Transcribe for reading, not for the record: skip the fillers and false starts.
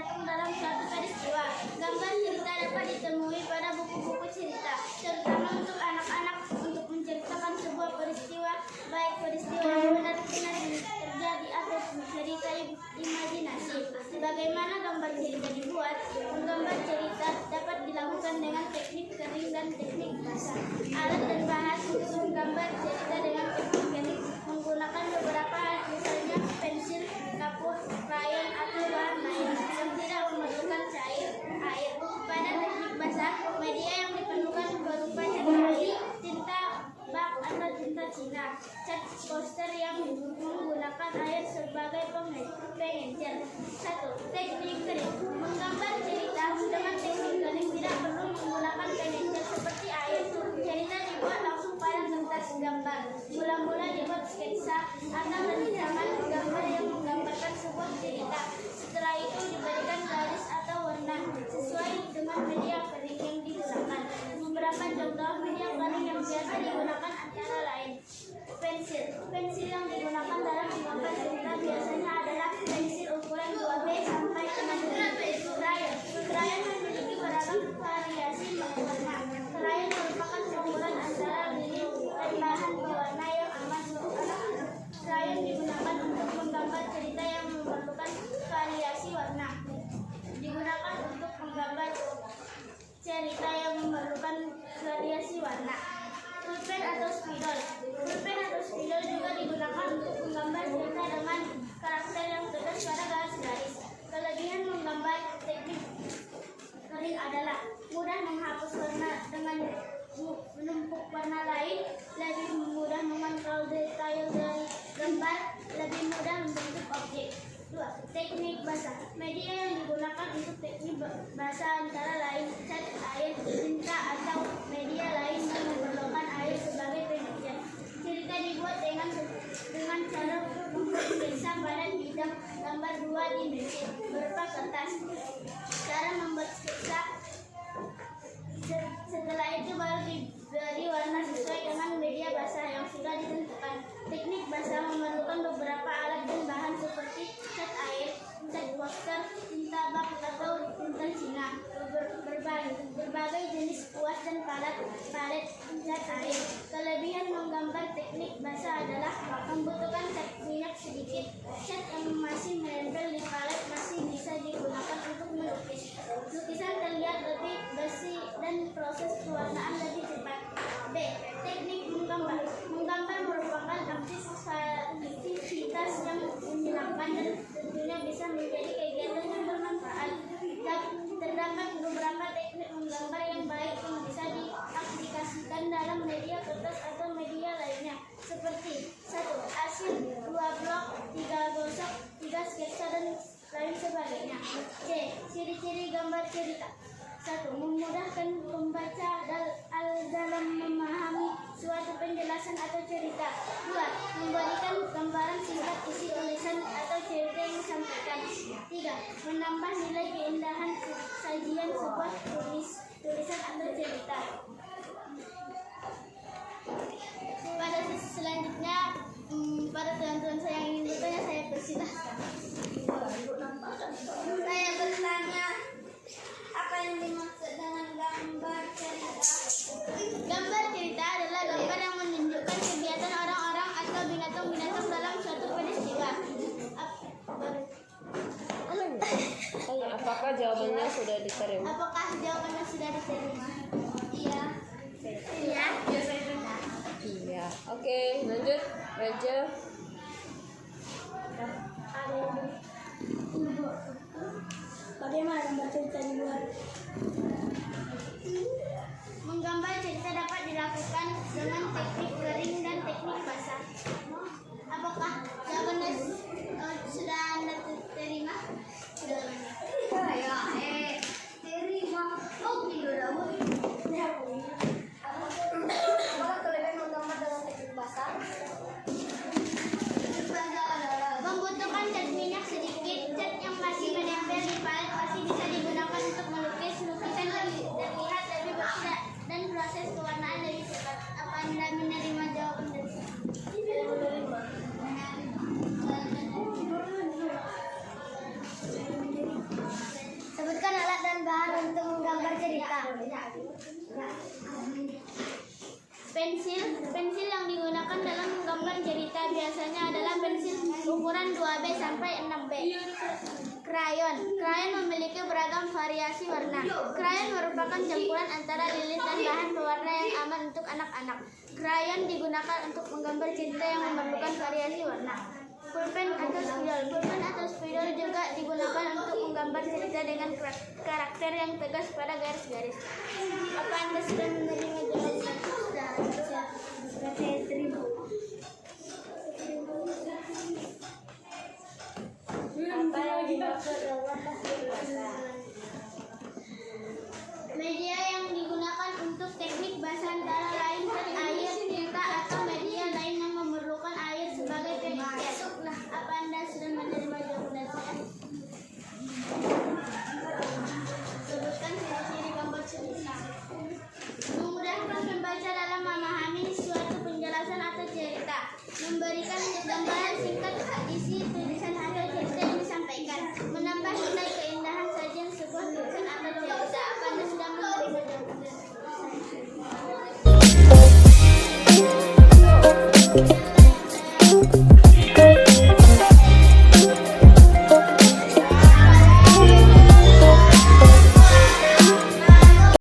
tergantung dalam suatu peristiwa. Gambar cerita dapat ditemui pada buku-buku cerita, terutama untuk anak-anak untuk menceritakan sebuah peristiwa, baik peristiwa yang benar-benar terjadi atau cerita imajinasi. Sebagaimana gambar cerita dibuat, menggambar cerita dapat dilakukan dengan teknik kering dan teknik basah. Alat dan bahan untuk menggambar cerita dengan teknik kering menggunakan beberapa alat, misalnya pensil, kapur, krayon, atau bahan lain yang tidak memerlukan air. Pada teknik basah, media yang diperlukan berupa cat air, tinta bak atau tinta Cina, cat poster yang menggunakan air sebagai pengencer. 1. Teknik kering. Menggambar cerita dengan teknik kering tidak perlu menggunakan pengencer seperti air. Cerita dibuat langsung pada kertas gambar. Mula-mula dibuat sketsa atau rancangan gambar yang menggambarkan sebuah cerita. Setelah itu diberikan garis atau warna sesuai dengan media kering yang digunakan. Beberapa contoh media kering yang biasa digunakan antara lain: pensil. Pensil yang digunakan dalam menggambar cerita biasanya adalah pensil ukuran 2B sampai 6B. Krayon. Krayon memiliki beragam variasi warna. Krayon merupakan campuran antara lilin dan bahan pewarna yang aman untuk anak-anak. Krayon digunakan untuk menggambar cerita yang memerlukan variasi warna. Digunakan untuk menggambar cerita yang memerlukan variasi warna. Pulpen atau spidol. Pulpen atau spidol juga digunakan untuk menggambar cerita dengan karakter yang tegas pada garis-garis. Kelebihan menggambar teknik kering adalah mudah menghapus warna dengan menumpuk warna lain, lebih mudah mengontrol detail dari gambar, lebih mudah membentuk objek. 2. Teknik basah. Media yang digunakan untuk teknik basah antara lain cat air, tinta, atau media lain yang memerlukan air sebagai pengencer. Cerita dibuat dengan cara mengsketsa pada bidang gambar 2 dimensi berupa kertas. Cara membuat sketsa. Setelah itu baru diberi warna sesuai dengan media basah yang sudah ditentukan. Teknik basah memerlukan beberapa alat dan bahan seperti cat air, cat poster, tinta bak atau tinta Cina, berbagai jenis kuas dan palet cat air. Kelebihan menggambar teknik basah adalah membutuhkan cat minyak sedikit. Cat yang masih menempel di palet masih bisa digunakan untuk melukis. Lukisan terlihat lebih bersih dan proses pewarnaan lebih cepat. B. Teknik menggambar. Menggambar merupakan aktivitas yang menyenangkan dan tentunya bisa menjadi kegiatan yang bermanfaat. Terdapat beberapa teknik menggambar yang baik yang bisa diaplikasikan dalam media kertas atau media lainnya, seperti 1. Arsip, 2. blok, 3. gosok, 3. sketsa, dan lain sebagainya. C. Ciri-ciri gambar cerita. 1. Memudahkan pembaca dalam memahami suatu penjelasan atau cerita. 2. Memberikan gambaran singkat isi tulisan atau cerita yang disampaikan. 3. Menambah nilai keindahan sajian sebuah tulisan atau cerita. Pada sesi selanjutnya, para teman-teman saya yang ingin bertanya, saya persilahkan. Saya bertanya, apa yang dimaksud dengan gambar cerita? Gambar cerita adalah gambar yang menunjukkan kegiatan orang-orang atau binatang-binatang dalam suatu peristiwa. Apakah jawabannya sudah diterima? Apakah jawabannya sudah diterima? Iya. Iya. Iya. Oke, lanjut. Raja. Bagaimana gambar cerita dibuat? Menggambar cerita dapat dilakukan dengan teknik kering dan teknik basah. Apakah jawabannya sudah Anda terima? Sudah. Terima. Oh, tidak. Apakah kelebihan menggambar dengan teknik basah? Membutuhkan cat minyak sedikit. Cat yang masih menempel di palet masih bisa digunakan untuk melukis. Lukisan terlihat lebih bersih dan proses pewarnaan lebih cepat. Apa Anda menerima jawaban dari sini? bahan untuk menggambar cerita. Pensil yang digunakan dalam menggambar cerita biasanya adalah pensil ukuran 2B sampai 6B. Krayon memiliki beragam variasi warna. Krayon merupakan campuran antara lilit dan bahan pewarna yang aman untuk anak-anak. Krayon digunakan untuk menggambar cerita yang memerlukan variasi warna. Pulpen atau spidol juga digunakan untuk menggambar cerita dengan karakter yang tegas pada garis-garis. Apa Anda sudah menerima jawaban? Saya terima.